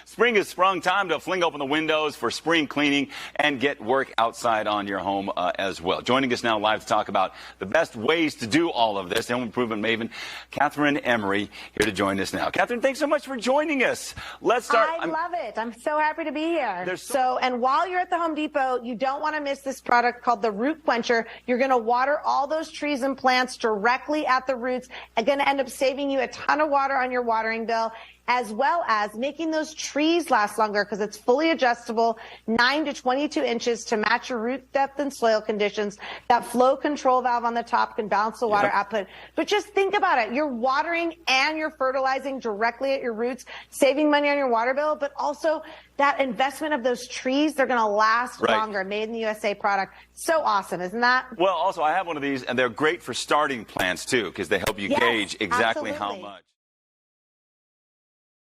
Spring has sprung. Time to fling open the windows for spring cleaning and get work outside on your home as well. Joining us now live to talk about the best ways to do all of this, home improvement maven Kathryn Emery here to join us now. Kathryn, thanks so much for joining us. Let's start. I love it. I'm so happy to be here. And while you're at the Home Depot, you don't want to miss this product called the Root Quencher. You're going to water all those trees and plants directly at the roots and going to end up saving you a ton of water on your watering bill, as well as making those trees last longer because it's fully adjustable, 9 to 22 inches to match your root depth and soil conditions. That flow control valve on the top can balance the water output. But just think about it. You're watering and you're fertilizing directly at your roots, saving money on your water bill, but also that investment of those trees, they're going to last longer. Made in the USA product. So awesome, isn't that? Well, also, I have one of these, and they're great for starting plants, too, because they help you gauge exactly how much.